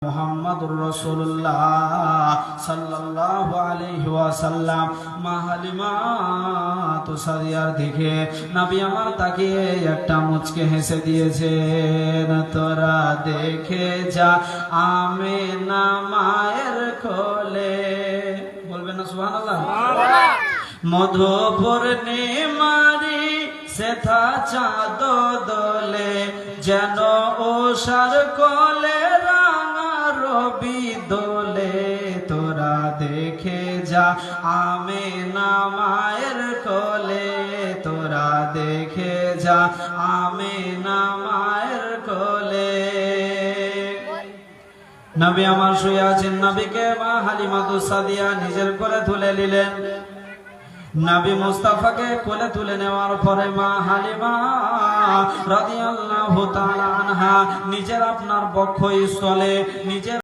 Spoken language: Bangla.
মুহাম্মাদুর রাসূলুল্লাহ সাল্লাল্লাহু আলাইহি ওয়াসাল্লাম মা হালিমা তুসাদিয়ার দিকে নবী আমার তাকিয়ে একটা মুচকে হেসে দিয়েছেন। তোরা দেখে যা আমিনা মায়ের কোলে, বলবেন না সুবহানাল্লাহ? মধু পূর্ণিমারি সেথা চাঁদ দোলে, যেন ওষার কোলে রাঙা রবি দোলে। তোরা দেখে যা আমিনা মায়ের কোলে, তোরা দেখে যা আমিনা মায়ের কোলে। নবী আমার শুয়ে আছেন, নবীকে মা হালিমা তুসাদিয়া নিজের কোলে তুলে নিলেন। নবী মুস্তাফাকে কোলে তুলে নেওয়ার পরে মা হালিমা রাদিয়াল্লাহু তাআলা আনহা নিজের আপনার বক্ষস্থলে নিজের